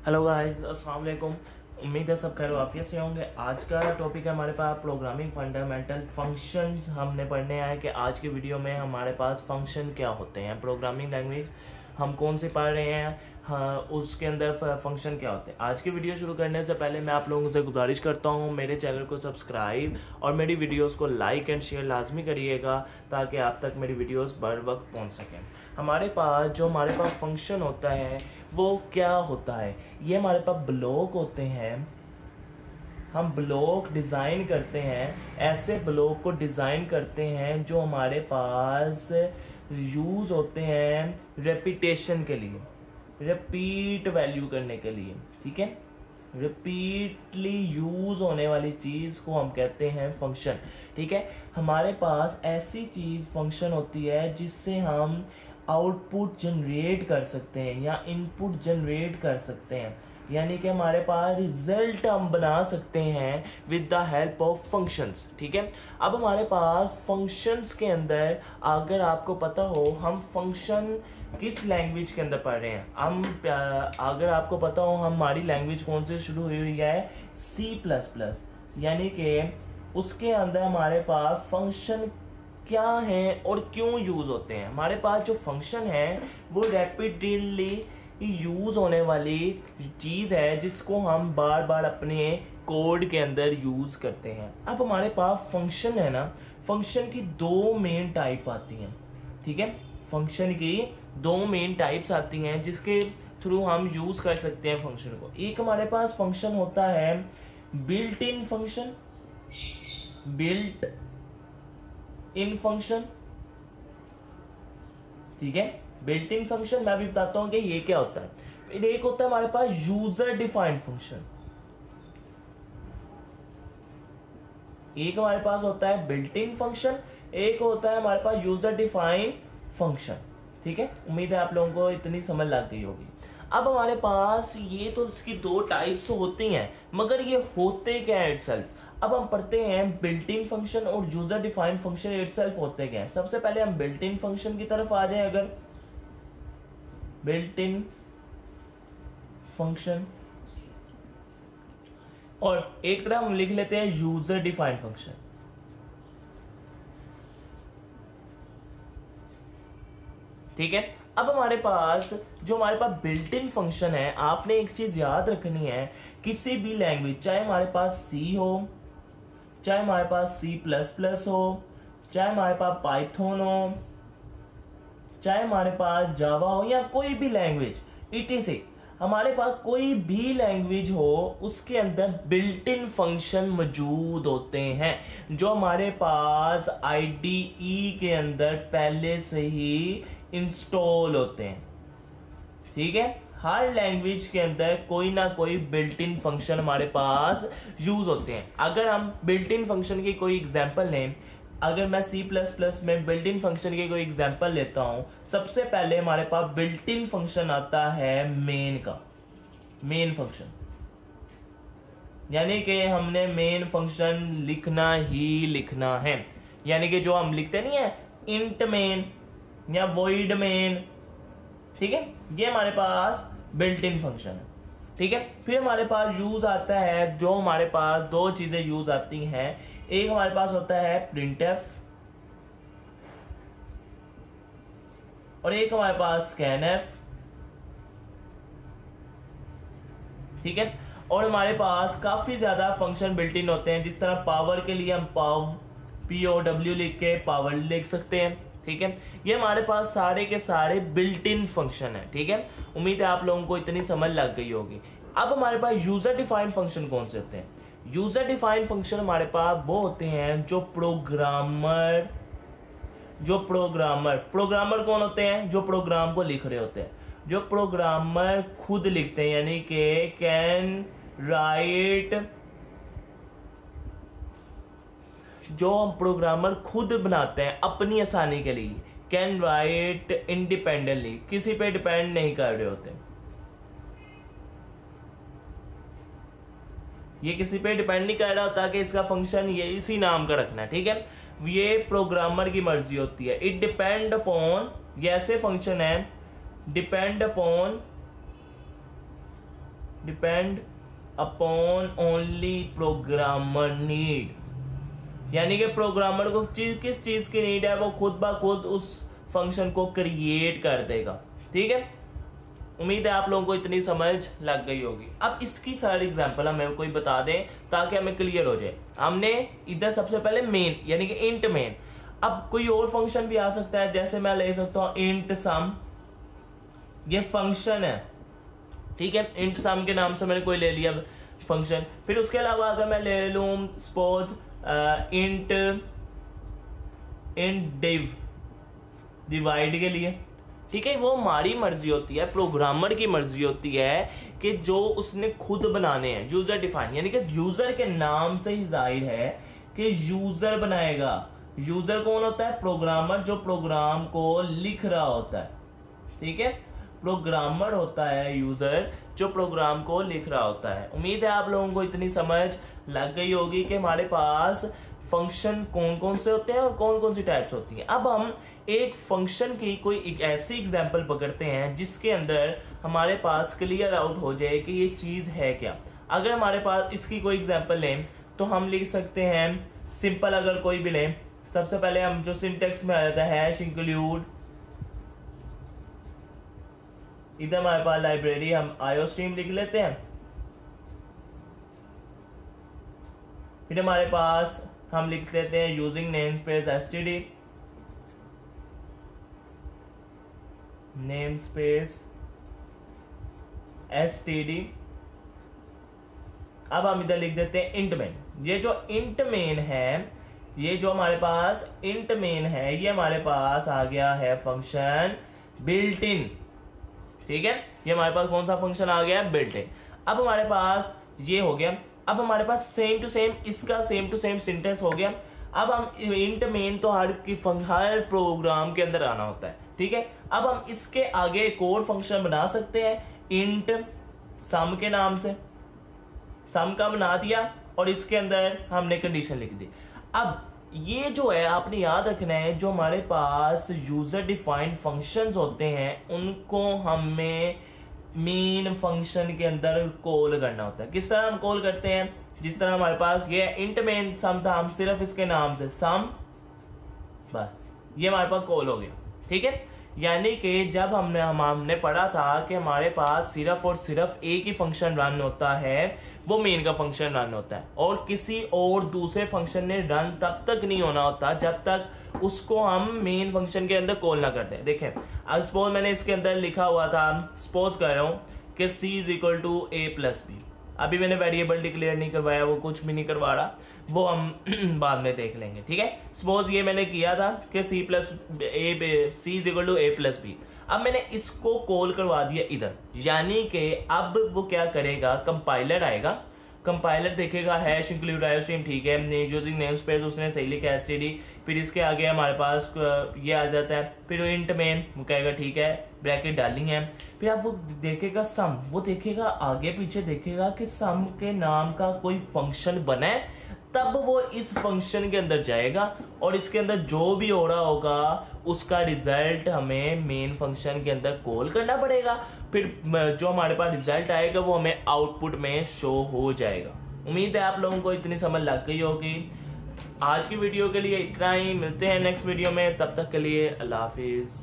Hello guys, अस्सलाम वालेकुम। उम्मीद है सब खैर वाफियत से होंगे। आज का टॉपिक है हमारे पास प्रोग्रामिंग फंडामेंटल फंक्शंस। हमने पढ़ने आए कि आज के वीडियो में हमारे पास फंक्शन क्या होते हैं, प्रोग्रामिंग लैंग्वेज हम कौन सी पढ़ रहे हैं, हाँ उसके अंदर फंक्शन क्या होते हैं। आज की वीडियो शुरू करने से पहले मैं आप लोगों से गुजारिश करता हूँ मेरे चैनल को सब्सक्राइब और मेरी वीडियोस को लाइक एंड शेयर लाजमी करिएगा ताकि आप तक मेरी वीडियोस बर वक्त पहुँच सकें। हमारे पास फंक्शन होता है वो क्या होता है, ये हमारे पास ब्लॉक होते हैं। हम ब्लॉक डिज़ाइन करते हैं, ऐसे ब्लॉक को डिज़ाइन करते हैं जो हमारे पास यूज़ होते हैं रेपिटेशन के लिए, रिपीट वैल्यू करने के लिए। ठीक है, रिपीटली यूज होने वाली चीज को हम कहते हैं फंक्शन। ठीक है, हमारे पास ऐसी चीज फंक्शन होती है जिससे हम आउटपुट जनरेट कर सकते हैं या इनपुट जनरेट कर सकते हैं, यानी कि हमारे पास रिजल्ट हम बना सकते हैं with the help of functions. ठीक है, अब हमारे पास फंक्शंस के अंदर अगर आपको पता हो हम फंक्शन किस लैंग्वेज के अंदर पढ़ रहे हैं, हम अगर आपको पता हो हमारी लैंग्वेज कौन से शुरू हुई है, C++, यानी कि उसके अंदर हमारे पास फंक्शन क्या है और क्यों यूज होते हैं। हमारे पास जो फंक्शन है वो रैपिडली यूज होने वाली चीज है जिसको हम बार बार अपने कोड के अंदर यूज करते हैं। अब हमारे पास फंक्शन है ना, फंक्शन की दो मेन टाइप आती हैं। ठीक है, फंक्शन की दो मेन टाइप्स आती हैं जिसके थ्रू हम यूज कर सकते हैं फंक्शन को। एक हमारे पास फंक्शन होता है built in function, built in function. ठीक है, बिल्ट इन फंक्शन मैं भी बताता हूं कि ये क्या होता है। फिर एक होता है हमारे पास यूजर डिफाइंड फंक्शन, एक हमारे पास होता है बिल्ट इन फंक्शन, एक होता है हमारे पास यूजर डिफाइंड फंक्शन। ठीक है, उम्मीद है आप लोगों को इतनी समझ लग गई होगी। अब हमारे पास ये तो इसकी दो टाइप्स तो होती हैं, मगर ये होते क्या है इटसेल्फ। अब हम पढ़ते हैं बिल्ट इन फंक्शन और यूजर डिफाइंड फंक्शन इटसेल्फ होते क्या है। सबसे पहले हम बिल्ट इन फंक्शन की तरफ आ जाए। अगर बिल्ट इन फंक्शन और एक तरह हम लिख लेते हैं यूजर डिफाइंड फंक्शन। ठीक है, अब हमारे पास बिल्ट इन फंक्शन है, आपने एक चीज याद रखनी है, किसी भी लैंग्वेज चाहे हमारे पास C हो, चाहे हमारे पास C++ हो, चाहे हमारे पास पाइथन हो, चाहे हमारे पास जावा हो या कोई भी लैंग्वेज etc, हमारे पास कोई भी लैंग्वेज हो उसके अंदर बिल्ट इन फंक्शन मौजूद होते हैं जो हमारे पास IDE के अंदर पहले से ही इंस्टॉल होते हैं। ठीक है, हर लैंग्वेज के अंदर कोई ना कोई बिल्ट इन फंक्शन हमारे पास यूज होते हैं। अगर हम बिल्ट इन फंक्शन की कोई एग्जांपल लें, अगर मैं C++ में बिल्ट इन फंक्शन की कोई एग्जांपल लेता हूं, सबसे पहले हमारे पास बिल्ट इन फंक्शन आता है मेन का, मेन फंक्शन, यानी कि हमने मेन फंक्शन लिखना ही लिखना है, यानी कि जो हम लिखते नहीं है इंट मेन या वॉइड मेन। ठीक है, ये हमारे पास बिल्ट इन फंक्शन है। ठीक है, फिर हमारे पास यूज आता है, जो हमारे पास दो चीजें यूज आती हैं, एक हमारे पास होता है प्रिंटफ और एक हमारे पास स्कैनफ। ठीक है, और हमारे पास काफी ज्यादा फंक्शन बिल्ट इन होते हैं, जिस तरह पावर के लिए हम POW लिख के पावर लिख सकते हैं। ठीक है, ये हमारे पास सारे के सारे बिल्ट इन फंक्शन है। ठीक है, उम्मीद है आप लोगों को इतनी समझ लग गई होगी। अब हमारे पास यूजर डिफाइंड फंक्शन कौन से होते हैं। यूजर डिफाइंड फंक्शन हमारे पास वो होते हैं जो प्रोग्रामर प्रोग्रामर कौन होते हैं, जो प्रोग्राम को लिख रहे होते हैं, जो प्रोग्रामर खुद लिखते हैं, यानी कि कैन राइट, जो हम प्रोग्रामर खुद बनाते हैं अपनी आसानी के लिए, कैन राइट इंडिपेंडेंटली, किसी पे डिपेंड नहीं कर रहे होते। ये किसी पे डिपेंड नहीं कर रहा होता कि इसका फंक्शन ये इसी नाम का रखना है। ठीक है, ये प्रोग्रामर की मर्जी होती है। इट डिपेंड अपॉन, ये ऐसे फंक्शन है depend upon depend upon only programmer need, यानी कि प्रोग्रामर को किस चीज की नीड है वो खुद ब खुद उस फंक्शन को क्रिएट कर देगा। ठीक है, उम्मीद है आप लोगों को इतनी समझ लग गई होगी। अब इसकी सारी एग्जांपल हमें कोई बता दें ताकि हमें क्लियर हो जाए। हमने इधर सबसे पहले मेन यानी कि इंट मेन, अब कोई और फंक्शन भी आ सकता है, जैसे मैं ले सकता हूं इंट सम, ये फंक्शन है। ठीक है, इंट सम के नाम से मैंने कोई ले लिया फंक्शन। फिर उसके अलावा अगर मैं ले लूं सपोज इंट डिव डिवाइड के लिए, ठीक है, वो हमारी मर्जी होती है, प्रोग्रामर की मर्जी होती है कि जो उसने खुद बनाने हैं, यूजर डिफाइन, यानी कि यूजर के नाम से ही जाहिर है कि यूजर बनाएगा। यूजर कौन होता है? प्रोग्रामर, जो प्रोग्राम को लिख रहा होता है। ठीक है, प्रोग्रामर होता है यूजर जो प्रोग्राम को लिख रहा होता है। उम्मीद है आप लोगों को इतनी समझ लग गई होगी कि हमारे पास फंक्शन कौन कौन से होते हैं और कौन कौन सी टाइप्स होती हैं। अब हम एक फंक्शन की कोई एक ऐसी एग्जांपल पकड़ते हैं जिसके अंदर हमारे पास क्लियर आउट हो जाए कि ये चीज है क्या। अगर हमारे पास इसकी कोई एग्जांपल लें तो हम लिख सकते हैं सिंपल, अगर कोई भी लें, सबसे पहले हम जो सिंटेक्स में आ जाता है हैश इंक्लूड, इधर हमारे पास लाइब्रेरी, हम आईओस्ट्रीम लिख लेते हैं। फिर हमारे पास हम लिख लेते हैं using name space STD, name space STD. अब हम इधर लिख देते हैं इंट मेन। ये जो इंट मेन है, ये जो हमारे पास इंट मेन है, ये हमारे पास आ गया है फंक्शन बिल्ट इन। ठीक है, ये हमारे पास कौन सा फंक्शन आ गया? Built in. अब हमारे पास ये हो गया। अब हमारे पास सेम टू सेम इसका सेम टू सेम सिंटेक्स हो गया। अब हम इंट मेन तो हर प्रोग्राम के अंदर आना होता है। ठीक है, अब हम इसके आगे एक और फंक्शन बना सकते हैं इंट सम के नाम से। सम का बना दिया और इसके अंदर हमने कंडीशन लिख दी। अब ये जो है आपने याद रखना है, जो हमारे पास यूजर डिफाइंड फंक्शंस होते हैं उनको हमें मेन फंक्शन के अंदर कॉल करना होता है। किस तरह हम कॉल करते हैं? जिस तरह हमारे पास ये इंट मेन सम था, हम सिर्फ इसके नाम से सम, बस ये हमारे पास कॉल हो गया। ठीक है, यानी कि जब हमने पढ़ा था कि हमारे पास सिर्फ और सिर्फ एक ही फंक्शन रन होता है, वो मेन का फंक्शन रन होता है, और किसी और दूसरे फंक्शन ने रन तब तक नहीं होना होता जब तक उसको हम मेन फंक्शन के अंदर कॉल ना करते हैं। देखें, अब सपोज मैंने इसके अंदर लिखा हुआ था, सपोज कर रहा हूं कि c is equal to a plus b. अभी मैंने वेरिएबल डिक्लेयर नहीं करवाया, वो कुछ भी नहीं करवा रहा, वो हम बाद में देख लेंगे। ठीक है, सपोज ये मैंने किया था कि c is equal to a plus b. अब मैंने इसको कॉल करवा दिया इधर, यानी कि अब वो क्या करेगा, कंपाइलर आएगा, कंपाइलर देखेगा हैश इंक्लूड आईओस्ट्रीम, ठीक है, यूजिंग नेम स्पेस उसने सही लिखा एसटीडी, फिर इसके आगे हमारे पास ये आ जाता है, फिर इंट मेन, वो कहेगा ठीक है, ब्रैकेट डालनी है, फिर अब वो देखेगा सम, वो देखेगा आगे पीछे देखेगा कि सम के नाम का कोई फंक्शन बना है, तब वो इस फंक्शन के अंदर जाएगा और इसके अंदर जो भी हो रहा होगा उसका रिजल्ट हमें मेन फंक्शन के अंदर कॉल करना पड़ेगा। फिर जो हमारे पास रिजल्ट आएगा वो हमें आउटपुट में शो हो जाएगा। उम्मीद है आप लोगों को इतनी समझ लग गई होगी। आज की वीडियो के लिए इतना ही, मिलते हैं नेक्स्ट वीडियो में, तब तक के लिए अल्लाह हाफिज।